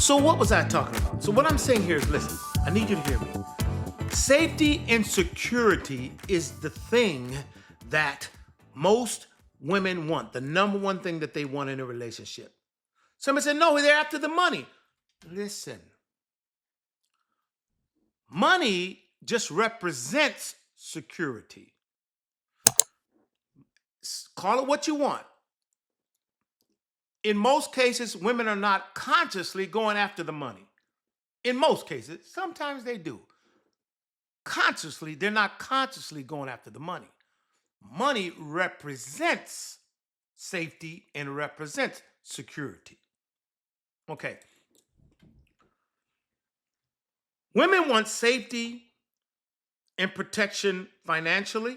So what was I talking about? So what I'm saying here is, listen, I need you to hear me. Safety and security is the thing that most women want, the number one thing that they want in a relationship. Somebody said, no, they're after the money. Listen, money just represents security. Call it what you want. In most cases, women are not consciously going after the money. In most cases, sometimes they do. Consciously, they're not consciously going after the money. Money represents safety and represents security. Okay. Women want safety and protection financially.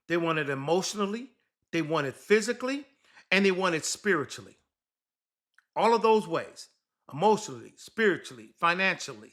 They want it emotionally. They want it physically. And they want it spiritually. All of those ways. Emotionally, spiritually, financially,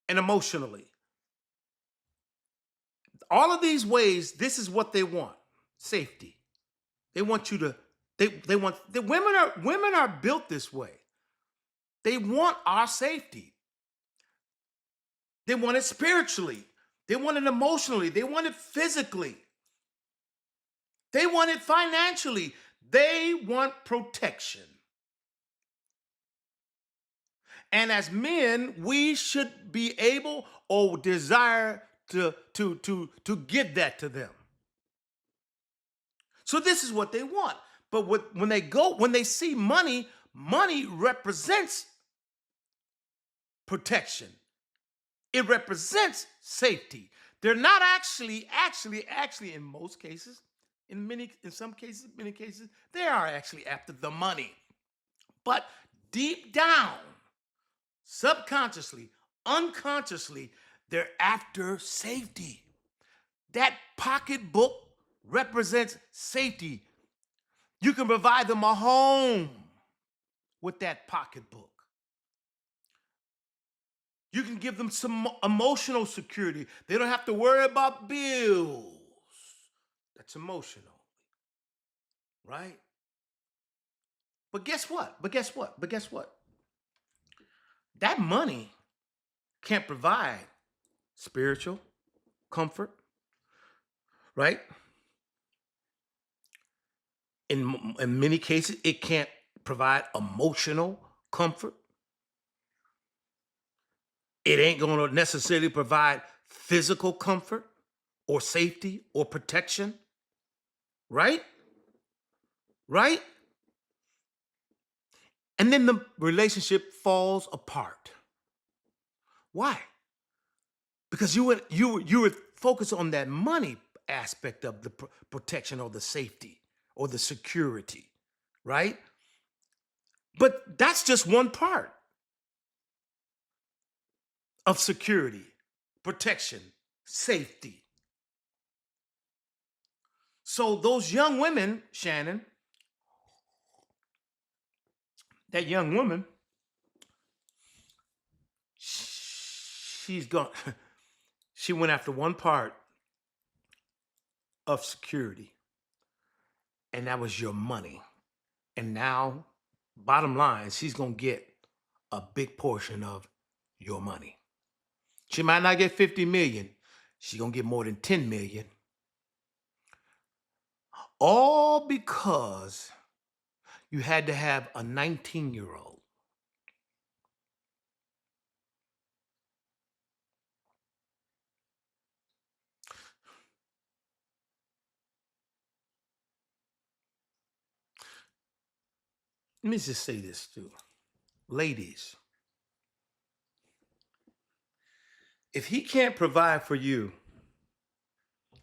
and emotionally. All of these ways, this is what they want. Safety. They want you to, women are built this way. They want our safety. They want it spiritually. They want it emotionally. They want it physically. They want it financially. They want protection. And as men, we should be able or desire to give that to them. So this is what they want. But when they see money, money represents protection. It represents safety. They're not actually in most cases, in some cases, many cases, they are actually after the money. But deep down, subconsciously, unconsciously, they're after safety. That pocketbook represents safety. You can provide them a home with that pocketbook. You can give them some emotional security. They don't have to worry about bills. That's emotional, right? But guess what? That money can't provide spiritual comfort, right? In many cases, it can't provide emotional comfort. It ain't going to necessarily provide physical comfort or safety or protection, right? Right? And then the relationship falls apart. Why? Because you were focused on that money aspect of the protection or the safety or the security, right? But that's just one part of security, protection, safety. So those young women, Shannon, that young woman, she went after one part of security, and that was your money. And now, bottom line, she's going to get a big portion of your money. She might not get 50 million. She's going to get more than 10 million. All because you had to have a 19-year-old. Let me just say this too. Ladies, if he can't provide for you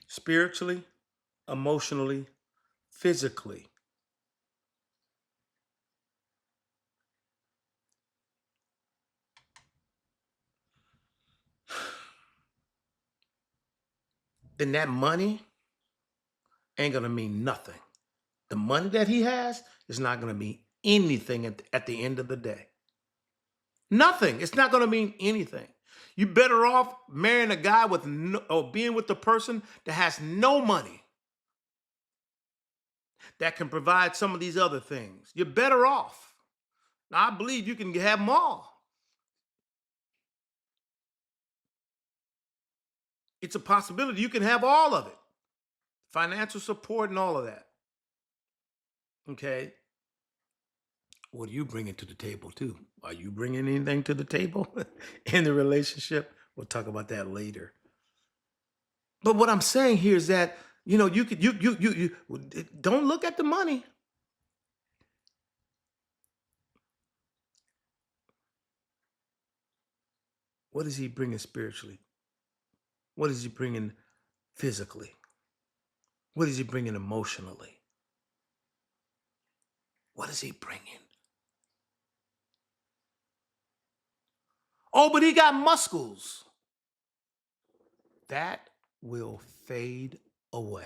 spiritually, emotionally, physically, then that money ain't going to mean nothing. The money that he has is not going to mean anything at the end of the day. Nothing. It's not going to mean anything. You're better off marrying a guy with or being with a person that has no money, that can provide some of these other things. You're better off. Now, I believe you can have them all. It's a possibility you can have all of it. Financial support and all of that. Okay. What are you bringing to the table too? Are you bringing anything to the table in the relationship? We'll talk about that later. But what I'm saying here is that you could you don't look at the money. What is he bringing spiritually? What is he bringing physically? What is he bringing emotionally? What is he bringing? Oh, but he got muscles. That will fade away.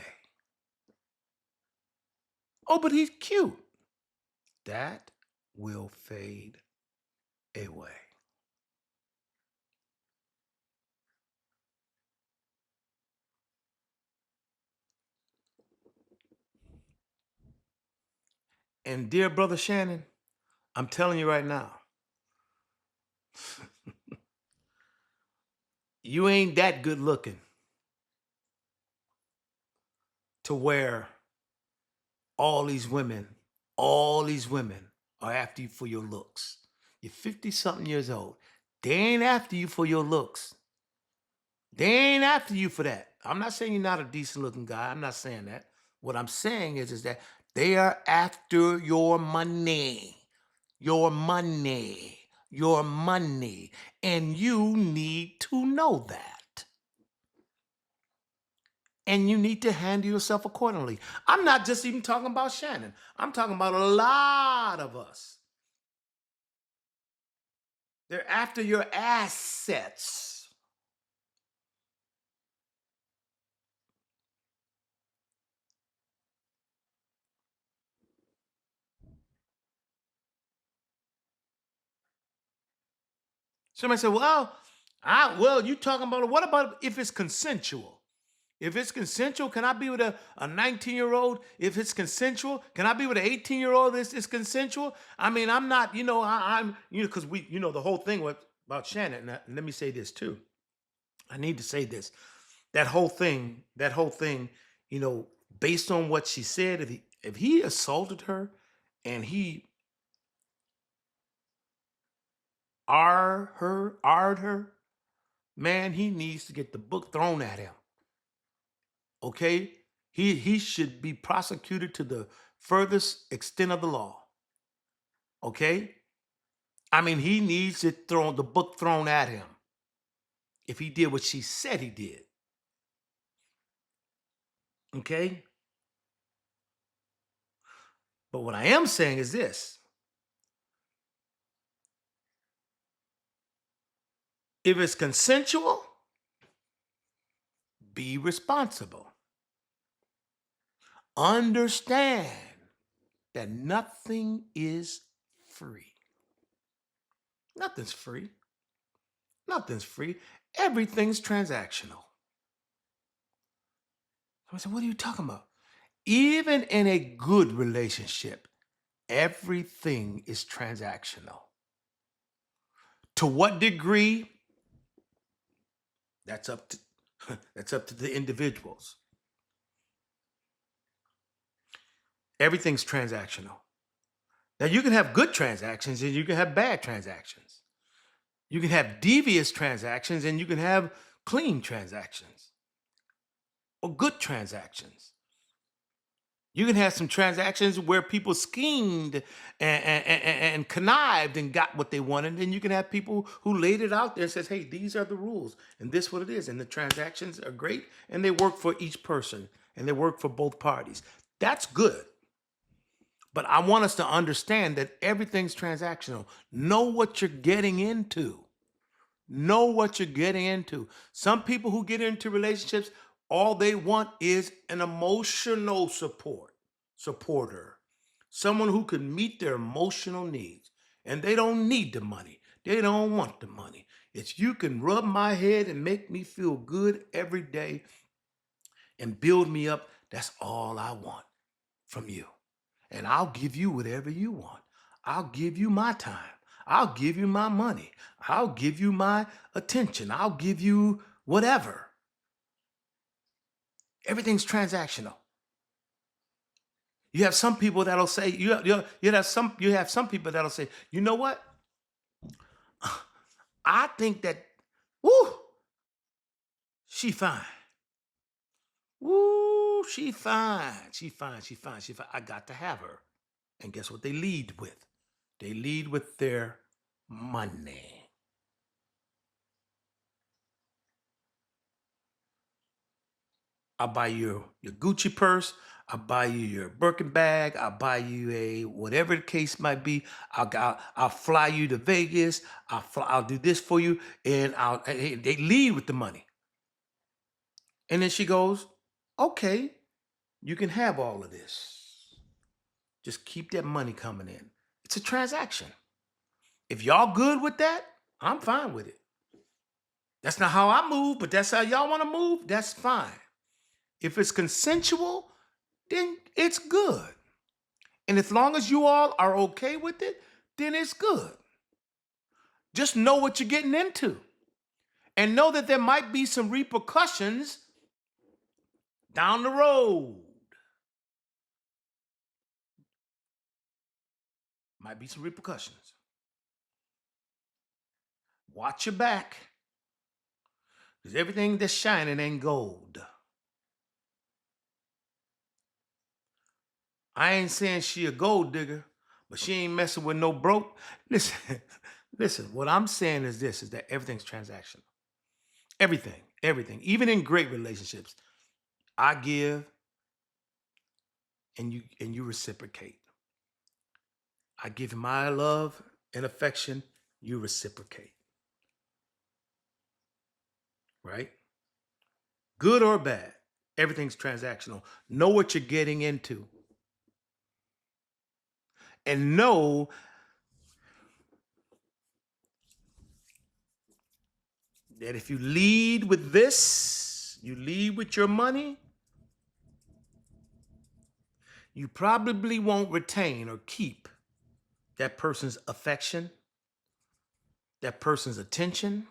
Oh, but he's cute. That will fade away. And dear brother Shannon, I'm telling you right now, you ain't that good looking to where all these women are after you for your looks. You're 50 something years old. They ain't after you for your looks. They ain't after you for that. I'm not saying you're not a decent looking guy. I'm not saying that. What I'm saying is that they are after your money. Your money. Your money. And you need to know that. And you need to handle yourself accordingly. I'm not just even talking about Shannon. I'm talking about a lot of us. They're after your assets. Somebody said, well, you talking about, what about if it's consensual? If it's consensual, can I be with a 19-year-old? If it's consensual, can I be with an 18-year-old? It's consensual. I mean, I'm not, I'm, because the whole thing about Shannon. And let me say this too. I need to say this. That whole thing, you know, based on what she said, if he assaulted her and he R-ed her, man, he needs to get the book thrown at him. Okay? He should be prosecuted to the furthest extent of the law. Okay? I mean, he needs the book thrown at him if he did what she said he did. Okay? But what I am saying is this. If it's consensual, be responsible. Understand that nothing is free. Nothing's free. Nothing's free. Everything's transactional. I said, what are you talking about? Even in a good relationship, everything is transactional. To what degree? That's up to that's up to the individuals. Everything's transactional. Now you can have good transactions and you can have bad transactions. You can have devious transactions and you can have clean transactions or good transactions. You can have some transactions where people schemed and connived and got what they wanted. And you can have people who laid it out there and says, hey, these are the rules and this what it is. And the transactions are great and they work for each person and they work for both parties. That's good. But I want us to understand that everything's transactional. Know what you're getting into. Know what you're getting into. Some people who get into relationships, all they want is an emotional supporter, someone who can meet their emotional needs. And they don't need the money. They don't want the money. It's you can rub my head and make me feel good every day and build me up. That's all I want from you. And I'll give you whatever you want. I'll give you my time. I'll give you my money. I'll give you my attention. I'll give you whatever. Everything's transactional. You have some people that'll say, you have some people that'll say, you know what? I think that, woo, she fine. Woo, she fine. She fine. She fine. She fine. I got to have her. And guess what they lead with? They lead with their money. I'll buy you your Gucci purse. I'll buy you your Birkin bag. I'll buy you a whatever the case might be. I'll fly you to Vegas. I'll do this for you, and they lead with the money. And then she goes, okay, you can have all of this. Just keep that money coming in. It's a transaction. If y'all good with that, I'm fine with it. That's not how I move, but that's how y'all want to move. That's fine. If it's consensual, then it's good. And as long as you all are okay with it, then it's good. Just know what you're getting into. And know that there might be some repercussions down the road. Might be some repercussions. Watch your back. Because everything that's shining ain't gold. I ain't saying she a gold digger, but she ain't messing with no broke. Listen, what I'm saying is this, is that everything's transactional. Everything. Even in great relationships, I give and you reciprocate. I give you my love and affection, you reciprocate. Right? Good or bad, everything's transactional. Know what you're getting into. And know that if you lead with this, you lead with your money, you probably won't retain or keep that person's affection, that person's attention,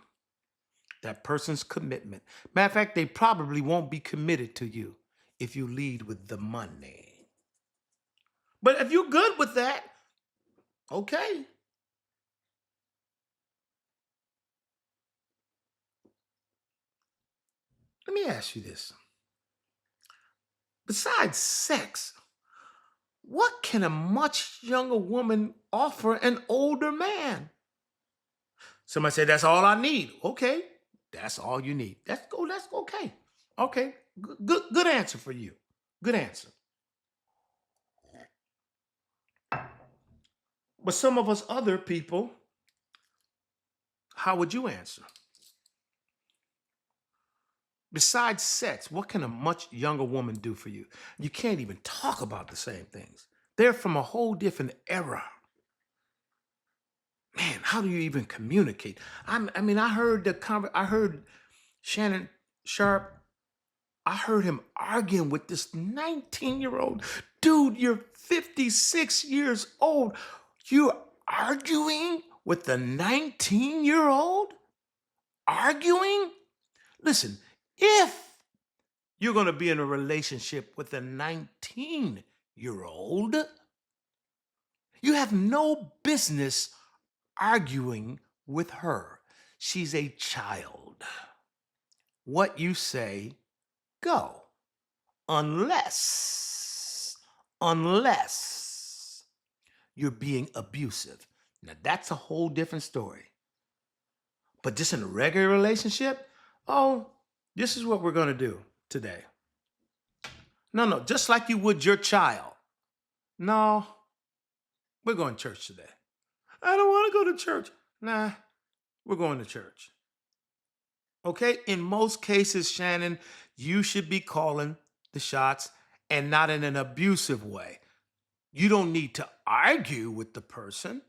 that person's commitment. Matter of fact, they probably won't be committed to you if you lead with the money. But if you're good with that, okay. Let me ask you this. Besides sex, what can a much younger woman offer an older man? Somebody said, that's all I need. Okay, that's all you need. That's okay. Okay, good answer for you. Good answer. But some of us other people, how would you answer? Besides sex, what can a much younger woman do for you? You can't even talk about the same things. They're from a whole different era. Man, how do you even communicate? I heard Shannon Sharp. I heard him arguing with this 19-year-old. Dude, you're 56 years old. You're arguing with the 19-year-old? Arguing? Listen, if you're going to be in a relationship with a 19-year-old, you have no business arguing with her. She's a child. What you say, go. Unless you're being abusive. Now that's a whole different story. But just in a regular relationship, oh, this is what we're going to do today. No, just like you would your child. No, we're going to church today. I don't want to go to church. Nah, we're going to church. Okay, in most cases, Shannon, you should be calling the shots and not in an abusive way. You don't need to argue with the person.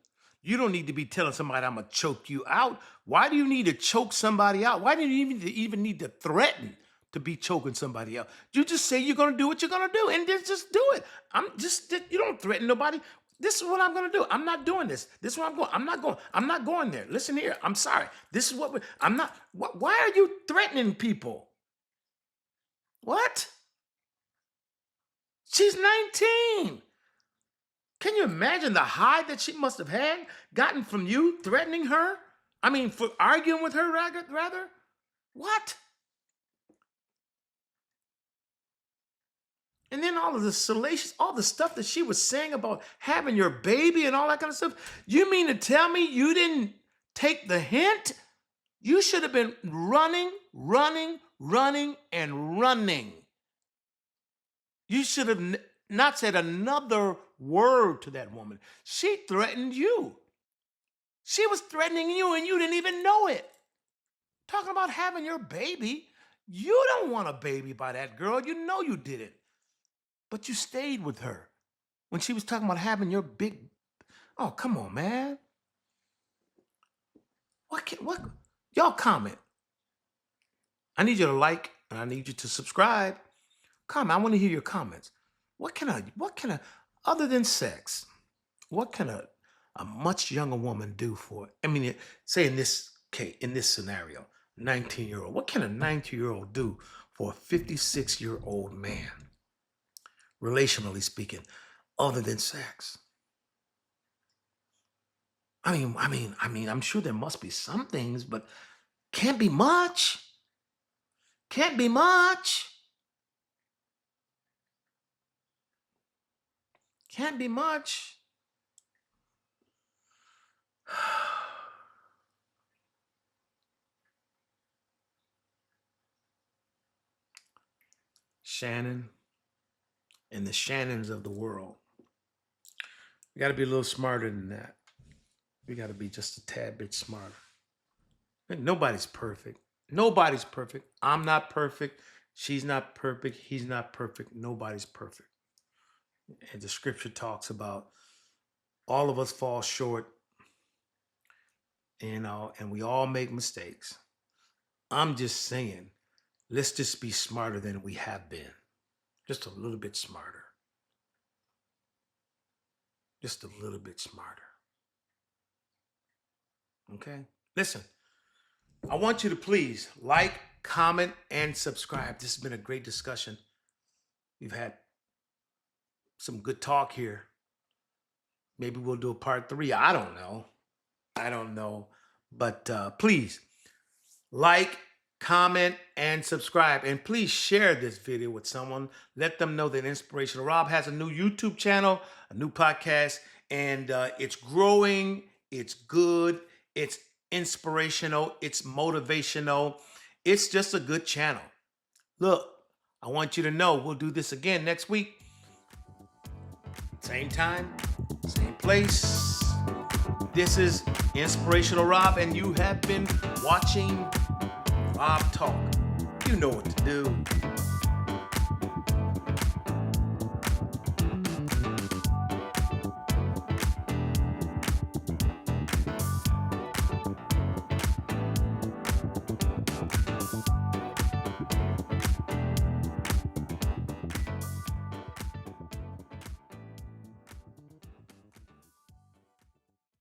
You don't need to be telling somebody, I'm going to choke you out. Why do you need to choke somebody out? Why do you even need to threaten to be choking somebody out? You just say you're going to do what you're going to do and just do it. You don't threaten nobody. This is what I'm going to do. I'm not doing this. This is what I'm going. I'm not going there. Listen here. I'm sorry. This is what I'm not. Why are you threatening people? What? She's 19. Can you imagine the high that she must have had gotten from you threatening her? I mean, for arguing with her, rather? What? And then all of the salacious, all the stuff that she was saying about having your baby and all that kind of stuff. You mean to tell me you didn't take the hint? You should have been running, and running. You should have not said another word to that woman. She threatened you. She was threatening you and you didn't even know it. Talking about having your baby. You don't want a baby by that girl. You know you didn't. But you stayed with her when she was talking about having your big. Oh, come on, man. What? Y'all comment. I need you to like and I need you to subscribe. Comment. I want to hear your comments. What can I, other than sex, what can a much younger woman do for, I mean, say in this case, in this scenario, 19-year-old, what can a 19-year-old do for a 56-year-old man? Relationally speaking, other than sex. I mean, I'm sure there must be some things, but can't be much. Can't be much. Can't be much. Shannon and the Shannons of the world. We got to be a little smarter than that. We got to be just a tad bit smarter. Nobody's perfect. Nobody's perfect. I'm not perfect. She's not perfect. He's not perfect. Nobody's perfect. And the scripture talks about all of us fall short, you know, and we all make mistakes. I'm just saying, let's just be smarter than we have been. Just a little bit smarter. Just a little bit smarter. Okay? Listen, I want you to please like, comment, and subscribe. This has been a great discussion. We've had some good talk here. Maybe we'll do a part 3. I don't know. But please like, comment, and subscribe. And please share this video with someone. Let them know that Inspirational Rob has a new YouTube channel, a new podcast, and it's growing. It's good. It's inspirational. It's motivational. It's just a good channel. Look, I want you to know we'll do this again next week. Same time, same place. This is Inspirational Rob, and you have been watching ROBTALK. You know what to do.